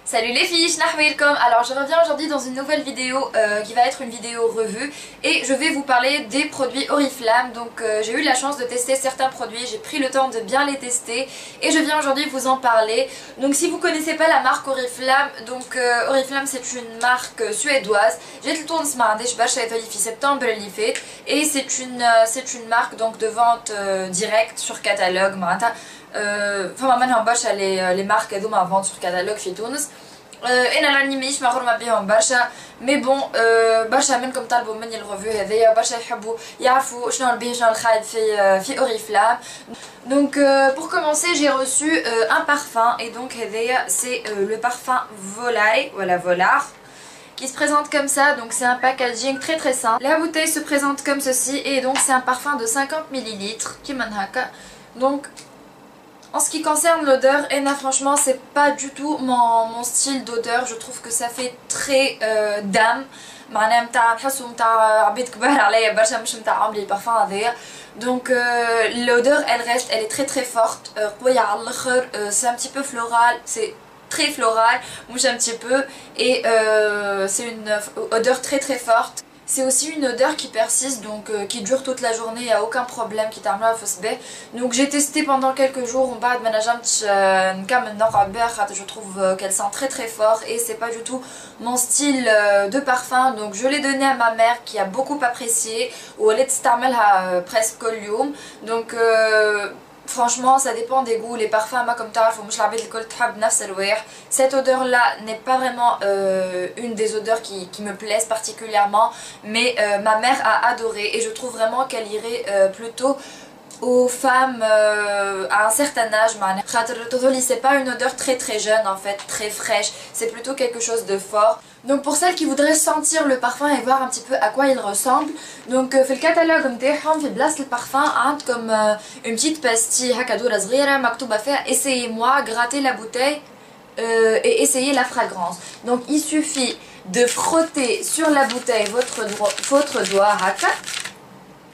Salut les filles, welcome. Alors je reviens aujourd'hui dans une nouvelle vidéo qui va être une vidéo revue et je vais vous parler des produits Oriflame. Donc j'ai eu la chance de tester certains produits, j'ai pris le temps de bien les tester et je viens aujourd'hui vous en parler. Donc si vous connaissez pas la marque Oriflame, donc Oriflame c'est une marque suédoise. J'ai le tourne septembre et c'est une marque donc de vente directe sur catalogue. فما منهم برشا لي مارك هذوما فونت sur catalogue في تونس. انا راني مانيش مغرومه بهم برشا مي بون برشا منكم طلبوا مني الريفيو هذيا برشا يحبوا يعرفوا شنو نبيه شنو الخايب في Oriflame. Donc pour commencer j'ai reçu un parfum et donc هذيا c'est le parfum volaille, voilà Volare, qui se présente comme ça. Donc c'est un packaging très très simple. La bouteille se présente comme ceci et donc c'est un parfum de 50 ml qui manhaka. Donc en ce qui concerne l'odeur, franchement c'est pas du tout mon style d'odeur. Je trouve que ça fait très dame. Donc l'odeur elle est très très forte. C'est un petit peu floral, c'est très floral, mouche un petit peu et c'est une odeur très très forte. C'est aussi une odeur qui persiste, donc qui dure toute la journée, il n'y a aucun problème qui t'amène à Fosbeh. Donc j'ai testé pendant quelques jours, je trouve qu'elle sent très très fort et c'est pas du tout mon style de parfum. Donc je l'ai donné à ma mère qui a beaucoup apprécié, ou elle est presque כל يوم. Donc franchement ça dépend des goûts, les parfums comme cette odeur là n'est pas vraiment une des odeurs qui me plaisent particulièrement, mais ma mère a adoré et je trouve vraiment qu'elle irait plutôt aux femmes à un certain âge. C'est pas une odeur très très jeune en fait, très fraîche, c'est plutôt quelque chose de fort. Donc pour celles qui voudraient sentir le parfum et voir un petit peu à quoi il ressemble, donc في الكتالوج نتاعهم في بلاصة البارفان عندكم une petite pastille هكا دورة صغيرة مكتوبة فيها essayez-moi, grattez la bouteille et essayez la fragrance. Donc il suffit de frotter sur la bouteille votre doigt هكا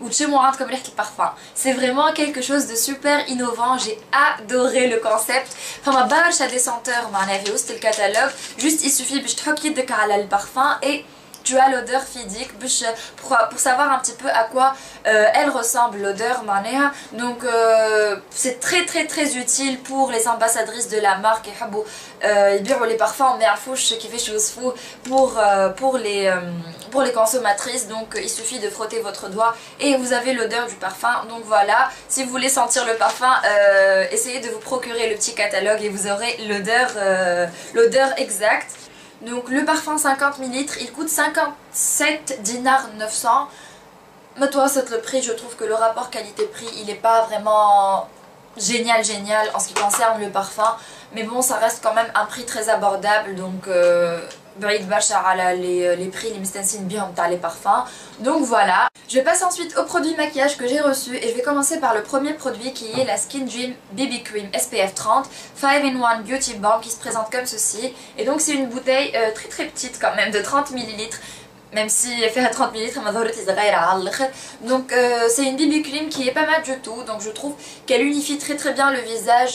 وتشموا عندكم ريحة البارفان. C'est vraiment quelque chose de super innovant, j'ai adoré le concept. فما برشا des senteurs معناها في وسط الكتالوج. Juste il suffit باش تحط يدك على البارفان et tu as l'odeur physique pour savoir un petit peu à quoi elle ressemble l'odeur. Donc c'est très très très utile pour les ambassadrices de la marque les parfums on يعرفوش كيفاش يوصفوه pour les consommatrices. Donc il suffit de frotter votre doigt et vous avez l'odeur du parfum. Donc voilà, si vous voulez sentir le parfum, essayez de vous procurer le petit catalogue et vous aurez l'odeur exacte. Donc le parfum 50 ml il coûte 57 dinars 900. Mais toi c'est le prix, je trouve que le rapport qualité-prix il n'est pas vraiment génial en ce qui concerne le parfum, mais bon ça reste quand même un prix très abordable. Donc بعيد برشا على les prix les مستنسين بيهم تاع les parfums. Donc voilà, je passe ensuite au produit maquillage que j'ai reçu et je vais commencer par le premier produit qui est la Skin Dream BB Cream SPF 30 5-in-1 Beauty Balm qui se présente comme ceci. Et donc c'est une bouteille très très petite quand même de 30 ml, même si elle fait à 30 ml. Donc c'est une BB cream qui est pas mal du tout. Donc je trouve qu'elle unifie très très bien le visage.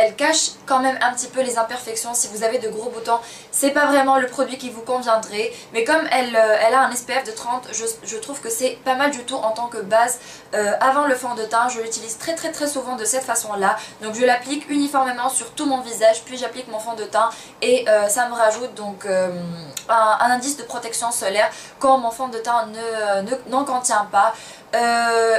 Elle cache quand même un petit peu les imperfections. Si vous avez de gros boutons, c'est pas vraiment le produit qui vous conviendrait. Mais comme elle a un SPF de 30, je trouve que c'est pas mal du tout en tant que base avant le fond de teint. Je l'utilise très très très souvent de cette façon là. Donc je l'applique uniformément sur tout mon visage, puis j'applique mon fond de teint et ça me rajoute donc un indice de protection solaire quand mon fond de teint n'en contient pas.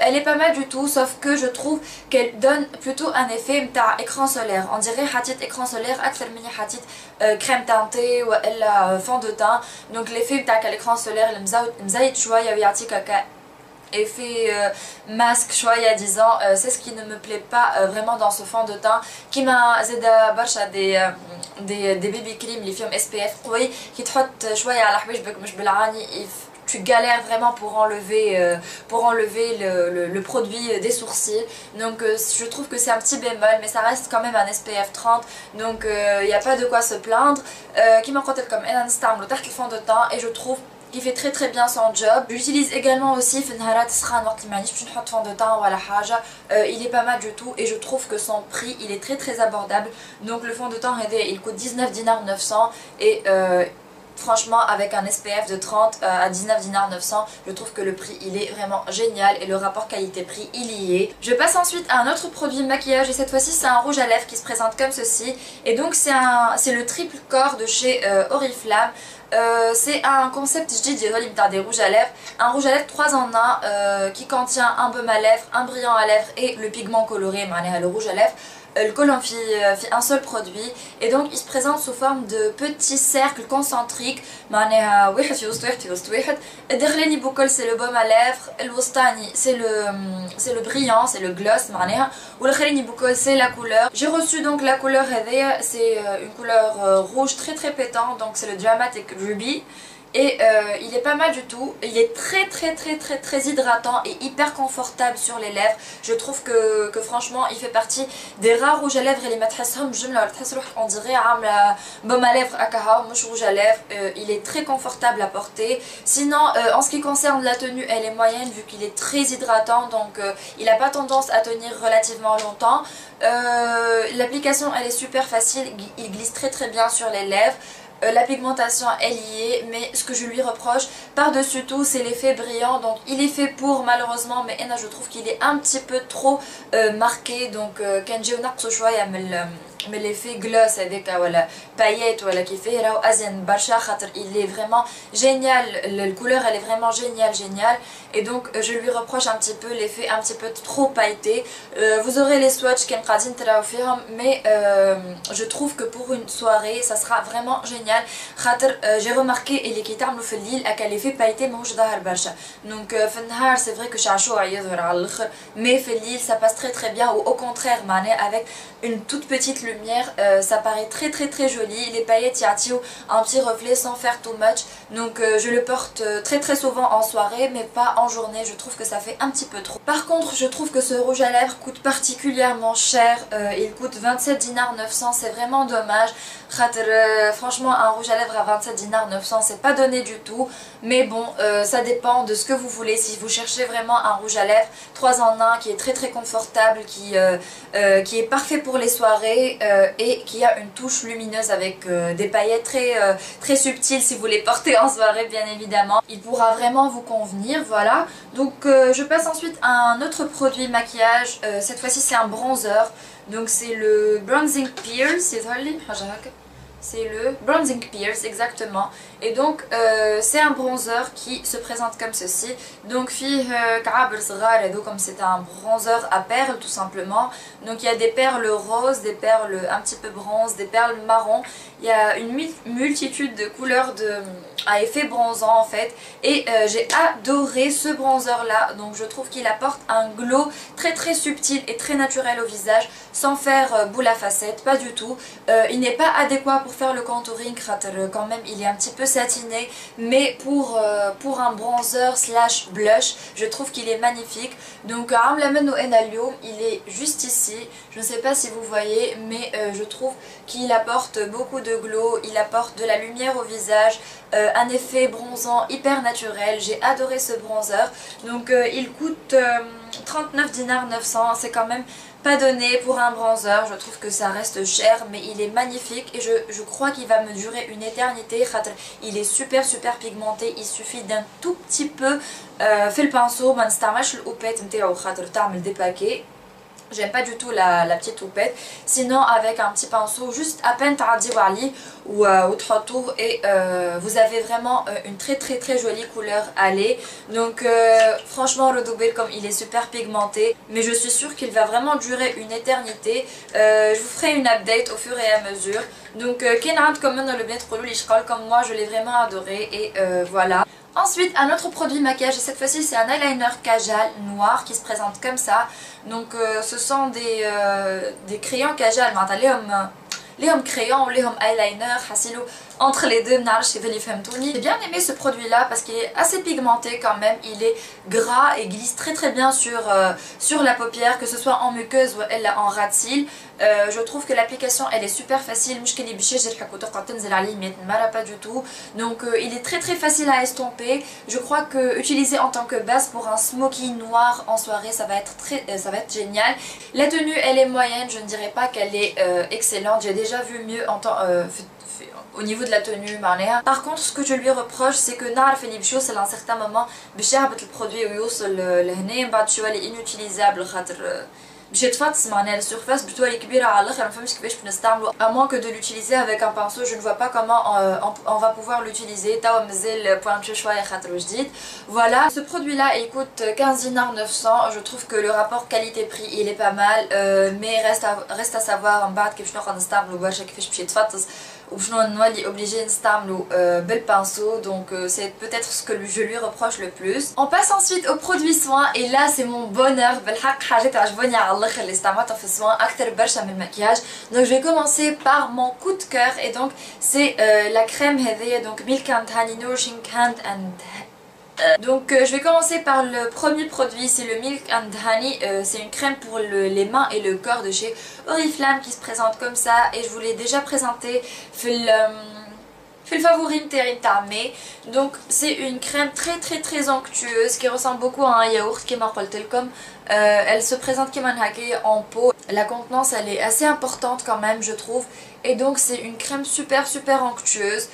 Elle est pas mal du tout, sauf que je trouve qu'elle donne plutôt un effet écran solaire. On dirait hatit écran solaire أكثر من hatit crème teintée ou fond de teint. Donc l'effet à l'écran solaire مزايد شوية ويعطيك effet masque شوية disons. C'est ce qui ne me plaît pas vraiment dans ce fond de teint. كيما زادا برشا des baby cream اللي فيهم SPF قوي كي تحط شوية على حواجبك مش بالعاني tu galères vraiment pour enlever le produit des sourcils. Donc je trouve que c'est un petit bémol, mais ça reste quand même un SPF 30, donc il n'y a pas de quoi se plaindre. Qui m'a comme un le fond de teint et je trouve qui fait très bien son job. J'utilise également aussi في النهارات السخان وقت اللي مانيش باش نحط fond de teint ولا حاجة. Il est pas mal du tout et je trouve que son prix il est très abordable. Donc le fond de teint il coûte 19 dinars 900 et franchement avec un SPF de 30 à 19 dinars 900, je trouve que le prix il est vraiment génial et le rapport qualité-prix il y est. Je passe ensuite à un autre produit maquillage et cette fois-ci c'est un rouge à lèvres qui se présente comme ceci. Et donc c'est le triple corps de chez Oriflamme. C'est un concept je dis des rouges à lèvres, un rouge à lèvres 3 en 1 qui contient un baume à lèvres, un brillant à lèvres et le pigment coloré, le rouge à lèvres. Le collant fait un seul produit et donc il se présente sous forme de petits cercles concentriques. C'est le baume à lèvres, c'est le brillant, c'est le gloss, c'est la couleur. J'ai reçu donc la couleur, c'est une couleur rouge très pétant, donc c'est le Dramatic Ruby. Et il est pas mal du tout, il est très hydratant et hyper confortable sur les lèvres. Je trouve que franchement il fait partie des rares rouges à lèvres et les matressom on dirait un baume à lèvres akaha, mouche rouge à lèvres. Il est très confortable à porter. Sinon en ce qui concerne la tenue elle est moyenne vu qu'il est très hydratant, donc il n'a pas tendance à tenir relativement longtemps. L'application elle est super facile, il glisse très bien sur les lèvres. La pigmentation elle y est, mais ce que je lui reproche par-dessus tout c'est l'effet brillant. Donc il est fait pour malheureusement, mais je trouve qu'il est un petit peu trop marqué. Donc quand j'ai mais l'effet gloss avec voilà paillettes voilà qui fait là asian bacha il est vraiment génial, la couleur elle est vraiment géniale et donc je lui reproche un petit peu l'effet un petit peu trop pailleté. Vous aurez les swatchs mais je trouve que pour une soirée ça sera vraiment génial. J'ai remarqué اللي كيتعملوا في الليل اكل l'effet pailleté ماهوش ظاهر برشا. Donc في النهار c'est vrai que شعشوع يظهر على الاخر, mais في الليل ça passe très bien, ou au contraire avec une toute petite lumière ça paraît très joli. Les paillettes yatio un petit reflet sans faire too much, donc je le porte très souvent en soirée mais pas en journée, je trouve que ça fait un petit peu trop. Par contre je trouve que ce rouge à lèvres coûte particulièrement cher, il coûte 27 dinars 900, c'est vraiment dommage. Franchement un rouge à lèvres à 27 dinars 900 c'est pas donné du tout, mais bon ça dépend de ce que vous voulez. Si vous cherchez vraiment un rouge à lèvres 3 en 1 qui est très confortable, qui est parfait pour les soirées et qui a une touche lumineuse avec des paillettes très subtiles, si vous les portez en soirée bien évidemment, il pourra vraiment vous convenir. Voilà, donc je passe ensuite à un autre produit maquillage. Cette fois-ci c'est un bronzer, donc c'est le Bronzing Pierce, c'est le Bronzing Pierce exactement. Et donc c'est un bronzer qui se présente comme ceci. Donc comme c'est un bronzer à perles tout simplement, donc il y a des perles roses, des perles un petit peu bronze, des perles marron, il y a une multitude de couleurs à effet bronzant en fait, et j'ai adoré ce bronzer là. Donc je trouve qu'il apporte un glow très subtil et très naturel au visage sans faire boule à facettes, pas du tout. Il n'est pas adéquat pour faire le contouring, quand même il est un petit peu satiné, mais pour un bronzer slash blush je trouve qu'il est magnifique. Donc il est juste ici, je ne sais pas si vous voyez, mais je trouve qu'il apporte beaucoup de glow, il apporte de la lumière au visage, un effet bronzant hyper naturel. J'ai adoré ce bronzer. Donc il coûte 39 dinars 900, c'est quand même pas donné pour un bronzer, je trouve que ça reste cher, mais il est magnifique et je crois qu'il va me durer une éternité. Il est super pigmenté, il suffit d'un tout petit peu fait le pinceau, ما نستعملش الأوبات نتاعو خاطر تعمل des paquets. J'aime pas du tout la petite houppette. Sinon avec un petit pinceau juste à peine تعديو عليه وتحطوه et vous avez vraiment une très jolie couleur à lait. Donc franchement le double comme il est super pigmenté, mais je suis sûre qu'il va vraiment durer une éternité. Je vous ferai une update au fur et à mesure. Donc comme moi je l'ai vraiment adoré et voilà. Ensuite un autre produit maquillage, et cette fois-ci c'est un eyeliner Kajal noir qui se présente comme ça. Donc ce sont des crayons Kajal, les hommes crayons ou les hommes eyeliner, entre les deux. J'ai bien aimé ce produit là parce qu'il est assez pigmenté quand même, il est gras et glisse très bien sur la paupière, que ce soit en muqueuse ou en ras de cils. Je trouve que l'application elle est super facile, pas du tout. Donc il est très facile à estomper. Je crois que utiliser en tant que base pour un smoky noir en soirée ça va être génial. La tenue elle est moyenne, je ne dirais pas qu'elle est excellente, j'ai déjà vu mieux en temps au niveau de la tenue. Par contre ce que je lui reproche c'est que نعرف اللي باش يوصل à un certain moment باش يهبط البرودوي ويوصل لهنا من بعد شويه inutilisable خاطر باش يتفطس معناها السيرفاس بتولي كبيره على الاخر ما فهمتش كيفاش بنستعملو à moins que de l'utiliser avec un pinceau. Je ne vois pas comment on va pouvoir l'utiliser. توا مازال pointu شويه خاطر جديد. Voilà, ce produit là il coûte 15 dinars 900. Je trouve que le rapport qualité-prix il est pas mal, mais reste à savoir من بعد كيفاش نقعد نستعملو برشا كيفاش باش يتفطس وشنو نولي obligé نستعملو بالبinceau. Donc c'est peut-être ce que je lui reproche le plus. On passe ensuite aux produits soins et là c'est mon bonheur بالحق حاجات عجبوني على الاخر اللي استعملتها في السوان اكثر برشا من المكياج. Donc je vais commencer par mon coup de cœur et donc c'est la crème هذيا donc Milk and Honey Nourishing Hand and donc je vais commencer par le premier produit, c'est le Milk and Honey. C'est une crème pour les mains et le corps de chez Oriflame qui se présente comme ça et je vous l'ai déjà présenté في الفافوري نتاعي نتاع مي. Donc c'est une crème très onctueuse qui ressemble beaucoup à un yaourt كما قلت لكم. Elle se présente comme un hake en pot. La contenance elle est assez importante quand même je trouve et donc c'est une crème super onctueuse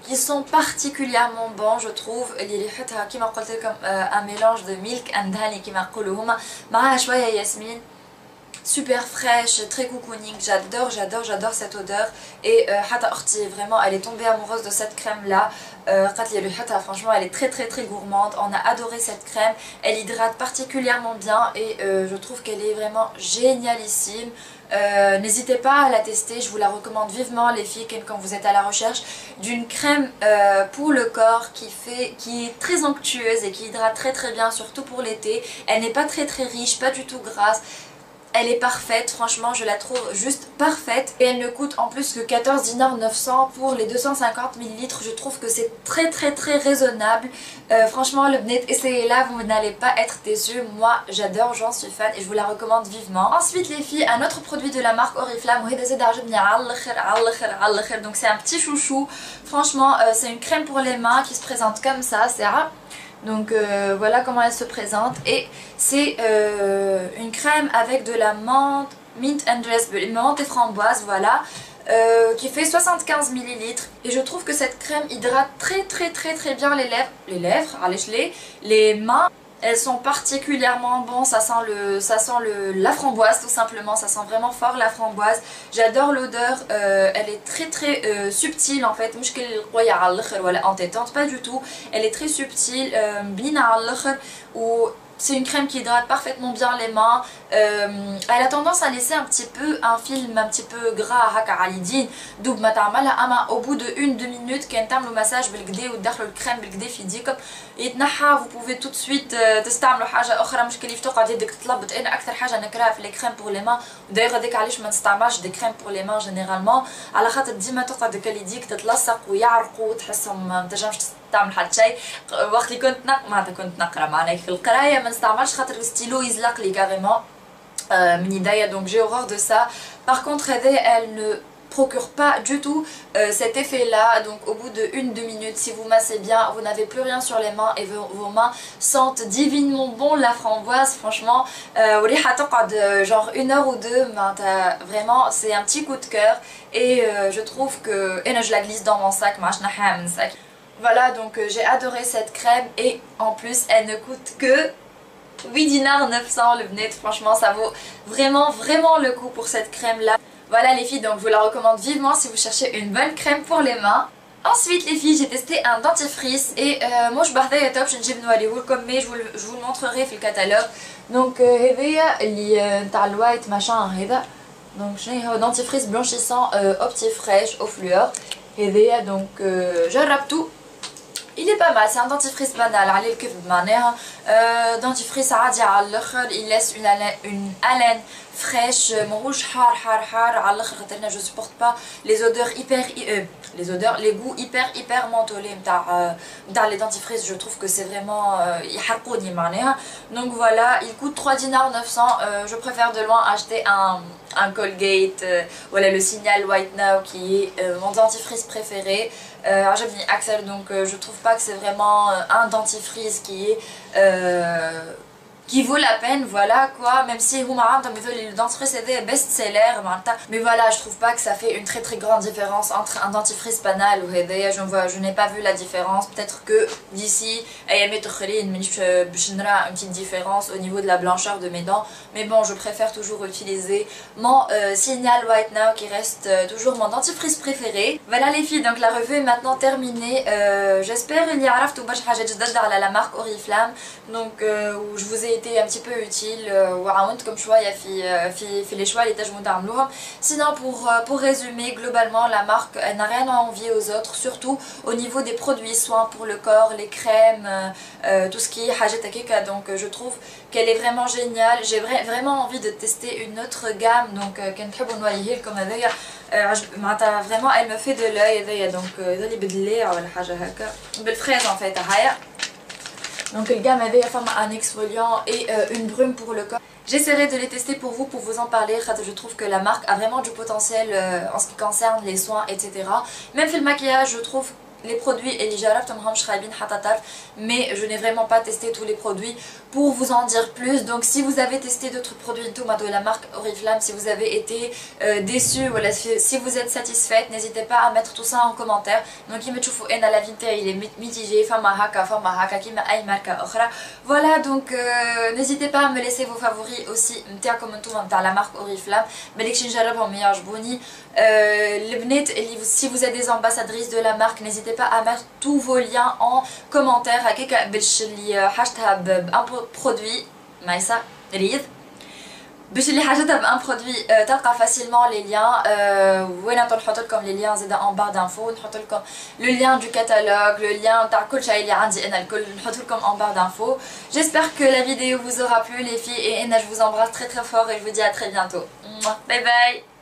qui sont particulièrement bons je trouve. اللي ريحتها كما قلت لكم un mélange de milk and honey كما يقولوا هما معاها شويه ياسمين. Super fraîche, très cocooning, j'adore cette odeur et Hata Orti, vraiment elle est tombée amoureuse de cette crème là. Franchement elle est très gourmande, on a adoré cette crème, elle hydrate particulièrement bien et je trouve qu'elle est vraiment génialissime. N'hésitez pas à la tester, je vous la recommande vivement les filles quand vous êtes à la recherche d'une crème pour le corps qui est très onctueuse et qui hydrate très bien surtout pour l'été. Elle n'est pas très riche, pas du tout grasse. Elle est parfaite, franchement je la trouve juste parfaite et elle ne coûte en plus que 14 dinars 900 pour les 250 ml. Je trouve que c'est très raisonnable. Franchement le bnet, essayez-la, vous n'allez pas être déçus. Moi j'adore, j'en suis fan et je vous la recommande vivement. Ensuite les filles, un autre produit de la marque Oriflame, donc c'est un petit chouchou. Franchement c'est une crème pour les mains qui se présente comme ça, c'est rare. Donc voilà comment elle se présente et c'est une crème avec de la menthe, mint and raspberry, menthe et framboise, voilà, qui fait 75 ml et je trouve que cette crème hydrate très bien les mains. Elles sont particulièrement bonnes, ça sent la framboise tout simplement, ça sent vraiment fort la framboise. J'adore l'odeur, elle est très subtile en fait, entêtante, pas du tout. Elle est très subtile, c'est une crème qui hydrate parfaitement bien les mains. Elle a tendance à laisser un petit peu un film un petit peu gras au bout de 1-2 minutes quand تعملوا massage بالكدا وتدخلوا الكريم بالكدا في يديكم يتنحى. Vous pouvez tout de suite تستعملوا حاجه اخرى مش كليف تقعد يدك تتلبط. انا اكثر حاجه نكرهها في لي كريم بور لي مان وداير هذيك علاش ما نستعملش دي كريم بور لي مان جينيرالمون على خاطر ديما تقعد هكا يديك تتلصق ويعرقوا وتحسهم ما تنجمش تعمل حتى شيء. وقت اللي كنت نقرا معناها في القرايه ما نستعملش خاطر الستيلو يزلق لي كاريمون من يديا. Donc j'ai horreur de ça. Par contre elle ne procure pas du tout cet effet là. Donc au bout de 1-2 minutes si vous massez bien vous n'avez plus rien sur les mains et vos mains sentent divinement bon la framboise. Franchement genre 1 heure ou 2. Vraiment c'est un petit coup de cœur et je trouve que je la glisse dans mon sac. Voilà donc j'ai adoré cette crème et en plus elle ne coûte que 8 dinars 900 le bnet. Franchement ça vaut vraiment le coup pour cette crème là. Voilà les filles, donc je vous la recommande vivement si vous cherchez une bonne crème pour les mains. Ensuite les filles j'ai testé un dentifrice et moi je بحذايا top je نجيب نوريهولكم mais je vous le montrerai في الكتالوج. Donc هذايا اللي نتاع الوايت machin هذا. Donc شنو هو dentifrice blanchissant Optifresh au fluor. هذايا donc جربته. Il est pas mal, c'est un dentifrice banal, عليه الكذب معناها dentifrice عادي على الاخر. Il laisse une haleine fraîche. Mon rouge حار je supporte pas les odeurs hyper les goûts hyper mentholés dans les dentifrices. Je trouve que c'est vraiment يحرقوني معناها. Donc voilà, il coûte 3 dinars 900. Je préfère de loin acheter un Colgate, voilà le Signal White Now qui est mon dentifrice préféré. عجبني أكثر, donc je trouve pas que c'est vraiment un dentifrice qui vaut la peine, voilà quoi, même si le dentifrice est best-seller, mais voilà, je trouve pas que ça fait une très grande différence entre un dentifrice banal ou je n'ai pas vu la différence. Peut-être que d'ici une petite différence au niveau de la blancheur de mes dents, mais bon, je préfère toujours utiliser mon Signal White Now qui reste toujours mon dentifrice préféré. Voilà les filles, donc la revue est maintenant terminée. J'espère qu'il y aura la marque Oriflamme, donc où je vous ai été un petit peu utile وعاونتكم شويه في les choix اللي تنجموا تعملوهم. Sinon pour résumer, globalement la marque elle n'a rien à envier aux autres, surtout au niveau des produits soins pour le corps, les crèmes, tout ce qui est حاجات هكاكا. Donc je trouve qu'elle est vraiment géniale. J'ai vraiment envie de tester une autre gamme, donc كنحبوا نوريه لكم هذايا معناتها vraiment elle me fait de l'œil هذايا. Donc اللي بدليه ولا حاجه هكا بالفريز en fait هايا. Donc le gamme avait un exfoliant et une brume pour le corps. J'essaierai de les tester pour vous en parler. Je trouve que la marque a vraiment du potentiel en ce qui concerne les soins, etc. Même fait le maquillage, je trouve les produits mais je n'ai vraiment pas testé tous les produits pour vous en dire plus. Donc si vous avez testé d'autres produits de la marque Oriflamme, si vous avez été déçu, voilà, si vous êtes satisfaite, n'hésitez pas à mettre tout ça en commentaire. Donc la vérité il est mitigé, voilà, donc n'hésitez pas à me laisser vos favoris aussi dans la marque Oriflamme. Si vous êtes des ambassadrices de la marque, n'hésitez pas à mettre tous vos liens en commentaire. Un produit باش اللي حاجتها بان برودوي تلقى facilement les liens. وين نحط لكم les liens زاده en barre d'infos, نحط لكم le lien du catalogue, le lien تاع كل شيء اللي عندي انا الكل نحط لكم en barre d'infos. J'espère que la vidéo vous aura plu les filles et je vous embrasse très fort et je vous dis à très bientôt. Bye bye.